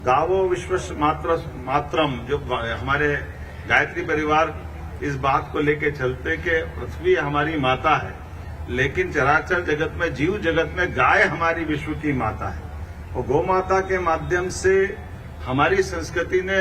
गावो विश्व मात्रम, जो हमारे गायत्री परिवार इस बात को लेके चलते कि पृथ्वी हमारी माता है, लेकिन चराचर जगत में, जीव जगत में गाय हमारी विश्व की माता है। और गौ माता के माध्यम से हमारी संस्कृति ने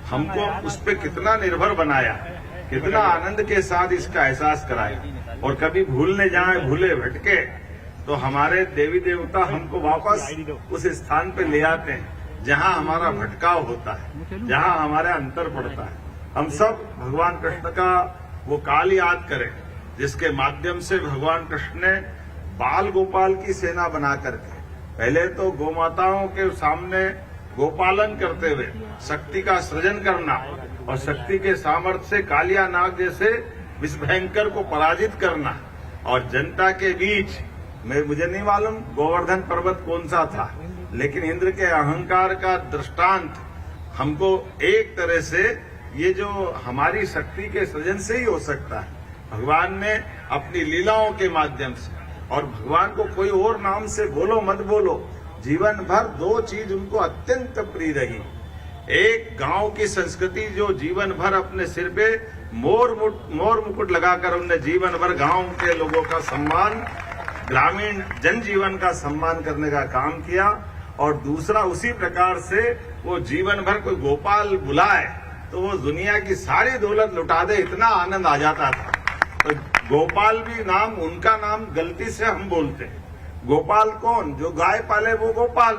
हमको उस पर कितना निर्भर बनाया, कितना आनंद के साथ इसका एहसास कराया। और कभी भूलने जाए, भूले भटके तो हमारे देवी देवता हमको वापस उस स्थान पे ले आते हैं जहां हमारा भटकाव होता है, जहां हमारा अंतर पड़ता है। हम सब भगवान कृष्ण का वो काल याद करें जिसके माध्यम से भगवान कृष्ण ने बाल गोपाल की सेना बना करके पहले तो गोमाताओं के सामने गोपालन करते हुए शक्ति का सृजन करना और शक्ति के सामर्थ्य से कालिया नाग जैसे विषभयंकर को पराजित करना, और जनता के बीच मुझे नहीं मालूम गोवर्धन पर्वत कौन सा था, लेकिन इंद्र के अहंकार का दृष्टांत हमको एक तरह से ये जो हमारी शक्ति के सृजन से ही हो सकता है। भगवान ने अपनी लीलाओं के माध्यम से, और भगवान को कोई और नाम से बोलो मत बोलो, जीवन भर दो चीज उनको अत्यंत प्रिय रही। एक गांव की संस्कृति जो जीवन भर अपने सिर पे मोर मुकुट लगाकर उन्हें जीवन भर गांव के लोगों का सम्मान, ग्रामीण जनजीवन का सम्मान करने का काम किया। और दूसरा, उसी प्रकार से वो जीवन भर कोई गोपाल बुलाए तो वो दुनिया की सारी दौलत लुटा दे, इतना आनंद आ जाता था। तो गोपाल भी नाम, उनका नाम गलती से हम बोलते हैं। गोपाल कौन? जो गाय पाले वो गोपाल।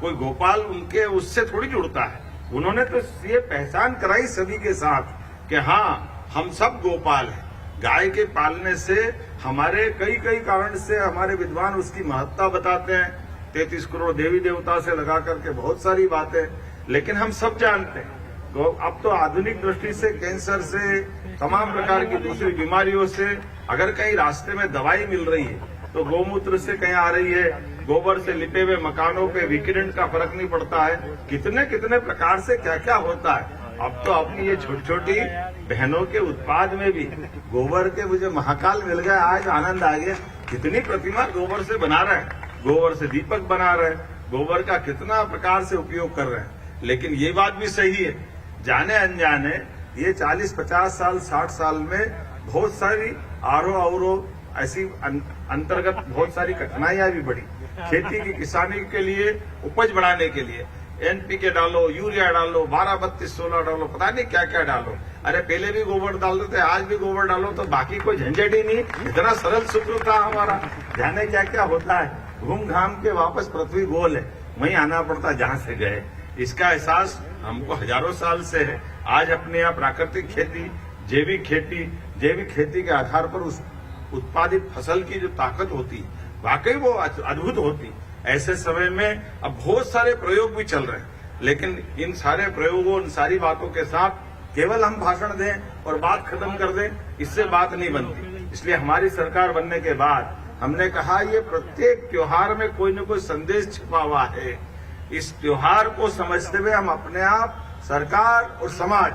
कोई गोपाल उनके उससे थोड़ी जुड़ता है। उन्होंने तो ये पहचान कराई सभी के साथ कि हाँ, हम सब गोपाल हैं। गाय के पालने से हमारे कई कारण से हमारे विद्वान उसकी महत्ता बताते हैं। 33 करोड़ देवी देवता से लगा करके बहुत सारी बातें, लेकिन हम सब जानते हैं अब तो आधुनिक दृष्टि से कैंसर से, तमाम प्रकार की दूसरी बीमारियों से अगर कहीं रास्ते में दवाई मिल रही है तो गौमूत्र से कहीं आ रही है, गोबर से लिपे हुए मकानों पे विकिरण का फर्क नहीं पड़ता है। कितने कितने प्रकार से क्या क्या होता है। अब तो अपनी ये छोटी छोटी बहनों के उत्पाद में भी गोबर के मुझे महाकाल मिल गया, आज आनंद आ गया। कितनी प्रतिमा गोबर से बना रहे हैं, गोबर से दीपक बना रहे हैं, गोबर का कितना प्रकार से उपयोग कर रहे हैं। लेकिन ये बात भी सही है, जाने अनजाने ये 40, 50 साल, 60 साल में बहुत सारी आरो ऐसी अंतर्गत बहुत सारी कठिनाइयां भी बढ़ी। खेती की, किसानी के लिए, उपज बढ़ाने के लिए NPK डालो, यूरिया डालो, 12, 32, 16 डालो, पता नहीं क्या क्या डालो। अरे पहले भी गोबर डालते थे, आज भी गोबर डालो, तो बाकी कोई झंझट ही नहीं। इतना सरल सूत्र था हमारा। जाने क्या क्या होता है। घूम घाम के वापस पृथ्वी गोल है, वहीं आना पड़ता जहां से गए। इसका एहसास हमको हजारों साल से है। आज अपने यहाँ प्राकृतिक खेती, जैविक खेती के आधार पर उस उत्पादित फसल की जो ताकत होती वाकई वो अद्भुत होती। ऐसे समय में अब बहुत सारे प्रयोग भी चल रहे हैं, लेकिन इन सारे प्रयोगों, इन सारी बातों के साथ केवल हम भाषण दें और बात खत्म कर दें, इससे बात नहीं बनती। इसलिए हमारी सरकार बनने के बाद हमने कहा ये प्रत्येक त्योहार में कोई न कोई संदेश छिपा हुआ है। इस त्योहार को समझते हुए हम अपने आप, सरकार और समाज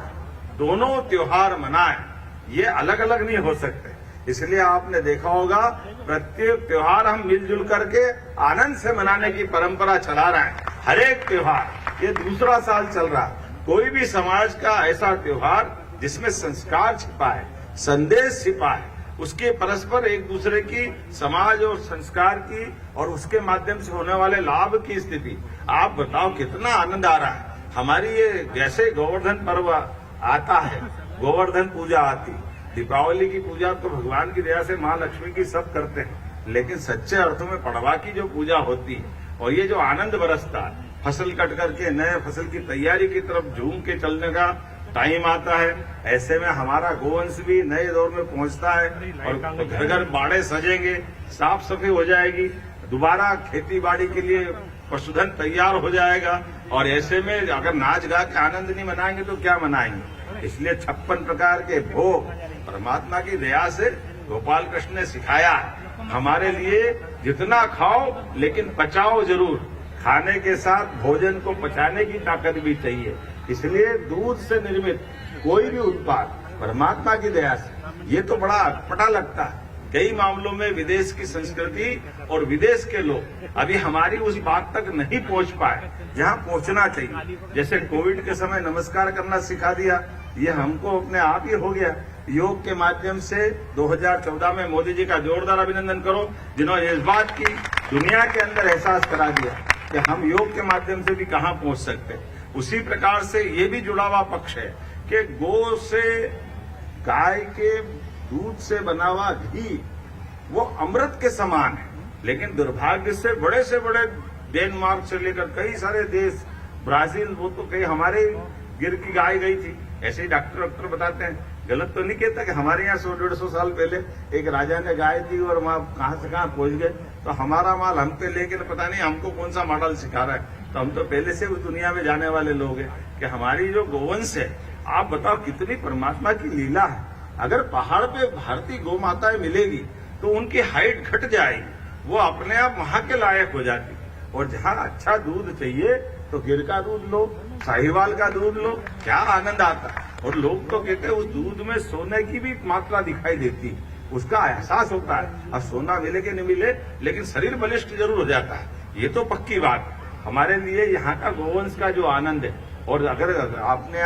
दोनों त्योहार मनाएं। ये अलग अलग नहीं हो सकते। इसलिए आपने देखा होगा प्रत्येक त्योहार हम मिलजुल करके आनंद से मनाने की परंपरा चला रहे हैं। हर एक त्योहार, ये दूसरा साल चल रहा है, कोई भी समाज का ऐसा त्योहार जिसमें संस्कार छिपा है, संदेश छिपा है, उसके परस्पर एक दूसरे की, समाज और संस्कार की और उसके माध्यम से होने वाले लाभ की स्थिति, आप बताओ कितना आनंद आ रहा है। हमारी ये जैसे गोवर्धन पर्व आता है, गोवर्धन पूजा आती, दीपावली की पूजा तो भगवान की दया से माँ लक्ष्मी की सब करते हैं, लेकिन सच्चे अर्थों में पड़वा की जो पूजा होती है और ये जो आनंद बरसता है, फसल कट करके नए फसल की तैयारी की तरफ झूम के चलने का टाइम आता है, ऐसे में हमारा गोवंश भी नए दौर में पहुंचता है और घर घर बाड़े सजेंगे, साफ सफाई हो जाएगी, दोबारा खेती बाड़ी के लिए पशुधन तैयार हो जाएगा। और ऐसे में अगर नाच गा के आनंद नहीं मनाएंगे तो क्या मनाएंगे। इसलिए 56 प्रकार के भोग परमात्मा की दया से गोपाल कृष्ण ने सिखाया हमारे लिए, जितना खाओ लेकिन पचाओ जरूर। खाने के साथ भोजन को पचाने की ताकत भी चाहिए। इसलिए दूध से निर्मित कोई भी उत्पाद परमात्मा की दया से, ये तो बड़ा अटपटा लगता है, कई मामलों में विदेश की संस्कृति और विदेश के लोग अभी हमारी उस बात तक नहीं पहुंच पाए जहां पहुंचना चाहिए। जैसे कोविड के समय नमस्कार करना सिखा दिया, ये हमको अपने आप ही हो गया। योग के माध्यम से 2014 में मोदी जी का जोरदार अभिनंदन करो, जिन्होंने इस बात की दुनिया के अंदर एहसास करा दिया कि हम योग के माध्यम से भी कहां पहुंच सकते हैं। उसी प्रकार से ये भी जुड़ा हुआ पक्ष है कि गौ से, गाय के दूध से बना हुआ घी वो अमृत के समान है, लेकिन दुर्भाग्य से बड़े डेनमार्क से लेकर कई सारे देश, ब्राजील, वो तो कई हमारे गिर की गाय गई थी। ऐसे ही डॉक्टर बताते हैं, गलत तो नहीं कहता कि हमारे यहाँ 100-150 साल पहले एक राजा ने गाय दी और वहां कहां से कहां पहुंच गए। तो हमारा माल हम पे लेके पता नहीं हमको कौन सा मॉडल सिखा रहा है। तो हम तो पहले से उस दुनिया में जाने वाले लोग हैं कि हमारी जो गोवंश है, आप बताओ कितनी परमात्मा की लीला है। अगर पहाड़ पे भारतीय गौ माताएं मिलेगी तो उनकी हाइट घट जाएगी, वो अपने आप वहां के लायक हो जाती। और जहां अच्छा दूध चाहिए तो गिर का दूध लो, साहिवाल का दूध लो, क्या आनंद आता है। और लोग तो कहते हैं उस दूध में सोने की भी मात्रा दिखाई देती है, उसका एहसास होता है। अब सोना मिले कि नहीं मिले, लेकिन शरीर बलिष्ठ जरूर हो जाता है, ये तो पक्की बात है। हमारे लिए यहाँ का गोवंश का जो आनंद है, और अगर आपने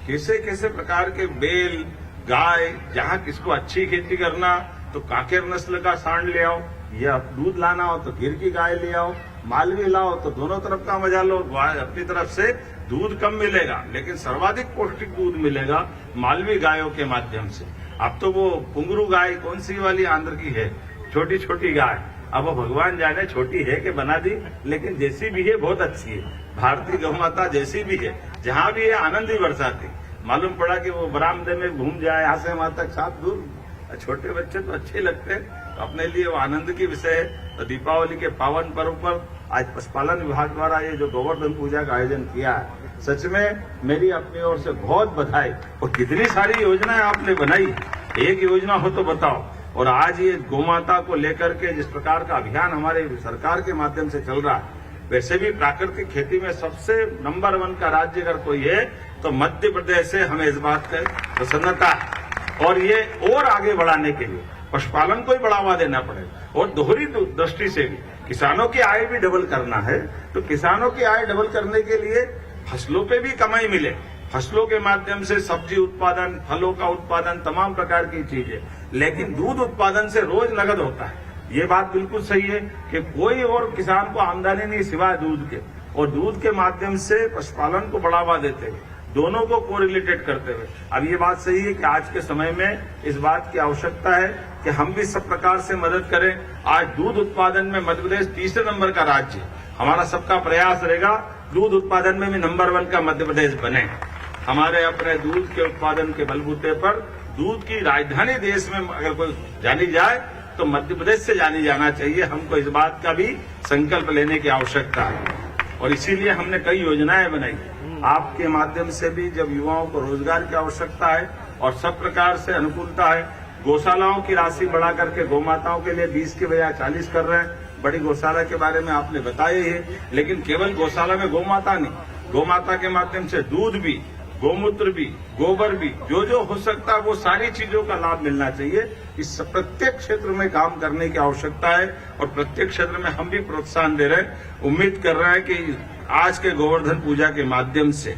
कैसे कैसे प्रकार के बेल, गाय, जहाँ किसको अच्छी खेती करना तो काकेर नस्ल का सांड ले आओ, या दूध लाना हो तो गिर की गाय ले आओ, मालवी लाओ तो दोनों तरफ का मजा लो। अपनी तरफ से दूध कम मिलेगा लेकिन सर्वाधिक पौष्टिक दूध मिलेगा मालवी गायों के माध्यम से। अब तो वो पुंगरू गाय कौन सी वाली आंध्र की है, छोटी छोटी गाय, अब वो भगवान जाने छोटी है कि बना दी, लेकिन जैसी भी है बहुत अच्छी है। भारतीय गौ माता जैसी भी है, जहां भी है आनंद ही बरसाती। मालूम पड़ा कि वो बरामदे में घूम जाए यहाँ से वहां तक साथ दूर, छोटे बच्चे तो अच्छे लगते हैं, तो अपने लिए वो आनंद की विषय है। तो दीपावली के पावन पर्व पर आज पशुपालन विभाग द्वारा ये जो गोवर्धन पूजा का आयोजन किया है, सच में मेरी अपनी ओर से बहुत बधाई। और कितनी सारी योजनाएं आपने बनाई, एक योजना हो तो बताओ। और आज ये गोमाता को लेकर के जिस प्रकार का अभियान हमारे सरकार के माध्यम से चल रहा है, वैसे भी प्राकृतिक खेती में सबसे नंबर 1 का राज्य अगर कोई है तो मध्य प्रदेश है। हमें इस बात की प्रसन्नता है, और ये और आगे बढ़ाने के लिए पशुपालन को ही बढ़ावा देना पड़ेगा। और दोहरी दृष्टि से भी किसानों की आय भी डबल करना है, तो किसानों की आय डबल करने के लिए फसलों पे भी कमाई मिले, फसलों के माध्यम से सब्जी उत्पादन, फलों का उत्पादन, तमाम प्रकार की चीजें। लेकिन दूध उत्पादन से रोज नगद होता है, ये बात बिल्कुल सही है कि कोई और किसान को आमदनी नहीं सिवाय दूध के। और दूध के माध्यम से पशुपालन को बढ़ावा देते हुए, दोनों को कोरिलेटेड करते हुए, अब ये बात सही है कि आज के समय में इस बात की आवश्यकता है कि हम भी सब प्रकार से मदद करें। आज दूध उत्पादन में मध्य प्रदेश तीसरे नंबर का राज्य है। हमारा सबका प्रयास रहेगा दूध उत्पादन में भी नंबर 1 का मध्य प्रदेश बने। हमारे अपने दूध के उत्पादन के बलबूते पर दूध की राजधानी देश में अगर कोई जानी जाए तो मध्य प्रदेश से जानी जाना चाहिए। हमको इस बात का भी संकल्प लेने की आवश्यकता है, और इसीलिए हमने कई योजनाएं बनाई। आपके माध्यम से भी जब युवाओं को रोजगार की आवश्यकता है और सब प्रकार से अनुकूलता है, गौशालाओं की राशि बढ़ा करके गौमाताओं के लिए 20 के बजाय 40 कर रहे हैं। बड़ी गौशाला के बारे में आपने बताया ही है, लेकिन केवल गौशाला में गौमाता नहीं, गौमाता के माध्यम से दूध भी, गोमूत्र भी, गोबर भी, जो हो सकता है वो सारी चीजों का लाभ मिलना चाहिए। इस प्रत्येक क्षेत्र में काम करने की आवश्यकता है, और प्रत्येक क्षेत्र में हम भी प्रोत्साहन दे रहे हैं। उम्मीद कर रहे हैं कि आज के गोवर्धन पूजा के माध्यम से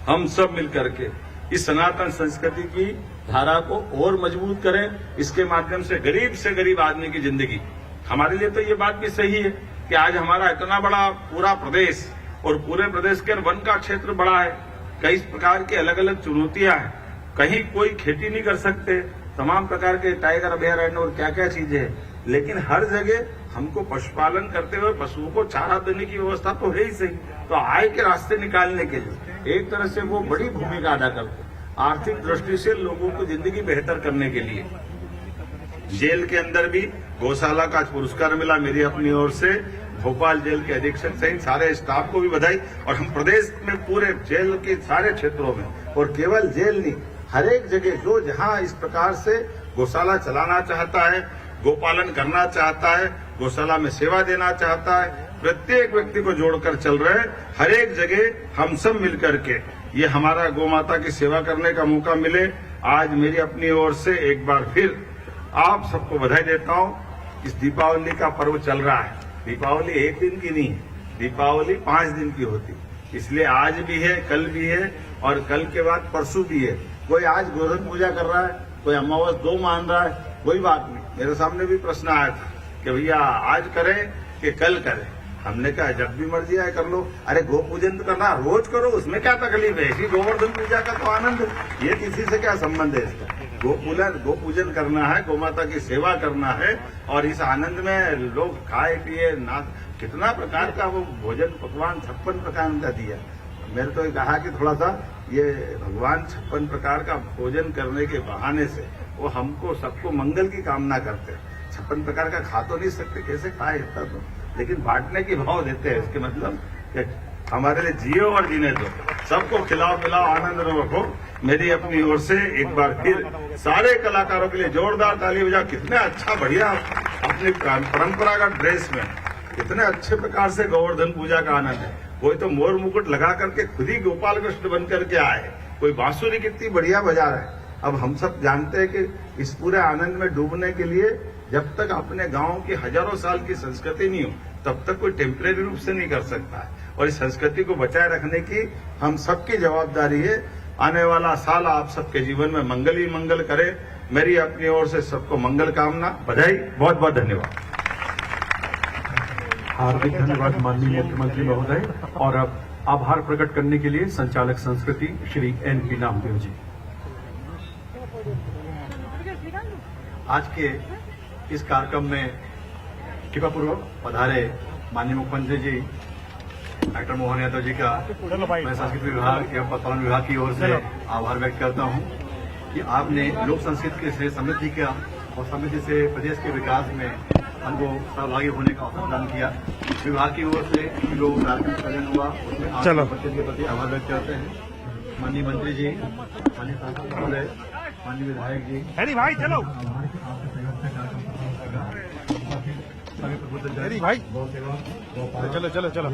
हम सब मिलकर के इस सनातन संस्कृति की धारा को और मजबूत करें। इसके माध्यम से गरीब आदमी की जिंदगी, हमारे लिए तो ये बात भी सही है कि आज हमारा इतना बड़ा पूरा प्रदेश, और पूरे प्रदेश के वन का क्षेत्र बड़ा है, कई प्रकार की अलग अलग चुनौतियां हैं, कहीं कोई खेती नहीं कर सकते, तमाम प्रकार के टाइगर अभयारण्य और क्या क्या चीजें हैं, लेकिन हर जगह हमको पशुपालन करते हुए पशुओं को चारा देने की व्यवस्था तो है ही सही। तो आय के रास्ते निकालने के लिए एक तरह से वो बड़ी भूमिका अदा करते हैं, आर्थिक दृष्टि से लोगों की जिंदगी बेहतर करने के लिए। जेल के अंदर भी गौशाला का पुरस्कार मिला मेरी अपनी ओर से, भोपाल जेल के अधीक्षक सहित सारे स्टाफ को भी बधाई। और हम प्रदेश में पूरे जेल के सारे क्षेत्रों में, और केवल जेल नहीं, हर एक जगह जो जहां इस प्रकार से गौशाला चलाना चाहता है, गोपालन करना चाहता है, गौशाला में सेवा देना चाहता है, प्रत्येक व्यक्ति को जोड़कर चल रहे हैं। हर एक जगह हम सब मिलकर के ये हमारा गौ माता की सेवा करने का मौका मिले। आज मेरी अपनी ओर से एक बार फिर आप सबको बधाई देता हूं। इस दीपावली का पर्व चल रहा है। दीपावली एक दिन की नहीं है, दीपावली 5 दिन की होती, इसलिए आज भी है, कल भी है और कल के बाद परसों भी है। कोई आज गोधन पूजा कर रहा है, कोई अमावस 2 मान रहा है, कोई बात नहीं। मेरे सामने भी प्रश्न आया था कि भैया आज करें कि कल करें। हमने कहा जब भी मर्जी आए कर लो। अरे गो पूजन तो करना रोज करो, उसमें क्या तकलीफ है? इसी गोवर्धन पूजा का तो आनंद, ये किसी से क्या संबंध है इसका? गो पूजन करना है, गौ माता की सेवा करना है और इस आनंद में लोग खाए पिए ना, कितना प्रकार का वो भोजन पकवान 56 प्रकार का दिया। मैंने तो कहा कि थोड़ा सा ये भगवान 56 प्रकार का भोजन करने के बहाने से वो हमको सबको मंगल की कामना करते हैं। 56 प्रकार का खा तो नहीं सकते, कैसे खाए इतना तो, लेकिन बांटने की भाव देते हैं। इसके मतलब कि हमारे लिए जियो और जीने दो, सबको खिलाओ पिलाओ, आनंद रखो। मेरी अपनी ओर से एक बार फिर सारे कलाकारों के लिए जोरदार ताली बजाओ। कितने अच्छा बढ़िया अपनी परंपरागत ड्रेस में कितने अच्छे प्रकार से गोवर्धन पूजा का आनंद है। कोई तो मोर मुकुट लगा करके खुद ही गोपाल कृष्ण बन करके आए, कोई बांसुरी कितनी बढ़िया बजा रहा है। अब हम सब जानते हैं कि इस पूरे आनंद में डूबने के लिए जब तक अपने गांव की हजारों साल की संस्कृति नहीं हो तब तक कोई टेम्परेरी रूप से नहीं कर सकता है। और इस संस्कृति को बचाए रखने की हम सबकी जवाबदारी है। आने वाला साल आप सबके जीवन में मंगल ही मंगल करे। मेरी अपनी ओर से सबको मंगल कामना, बधाई, बहुत बहुत धन्यवाद। हार्दिक धन्यवाद माननीय मुख्यमंत्री महोदय। और अब आभार प्रकट करने के लिए संचालक संस्कृति श्री NP नामदेव जी। आज के इस कार्यक्रम में कृपापूर्वक पधारे माननीय मुख्यमंत्री जी डॉक्टर मोहन यादव जी का मैं संस्कृति विभाग एवं पशुपालन विभाग की ओर से आभार व्यक्त करता हूं कि आपने लोक संस्कृति से समृद्धि का और समृद्धि से प्रदेश के विकास में हमको सहभागी होने का अवसर प्रदान किया। विभाग की ओर से जो कार्यक्रम का आयोजन हुआ उसमें आप उपस्थित के प्रति आभार व्यक्त करते हैं। माननीय मंत्री जी, माननीय सांसद महोदय, माननीय विधायक जी, भाई चलो भाई चलो चलो चलो।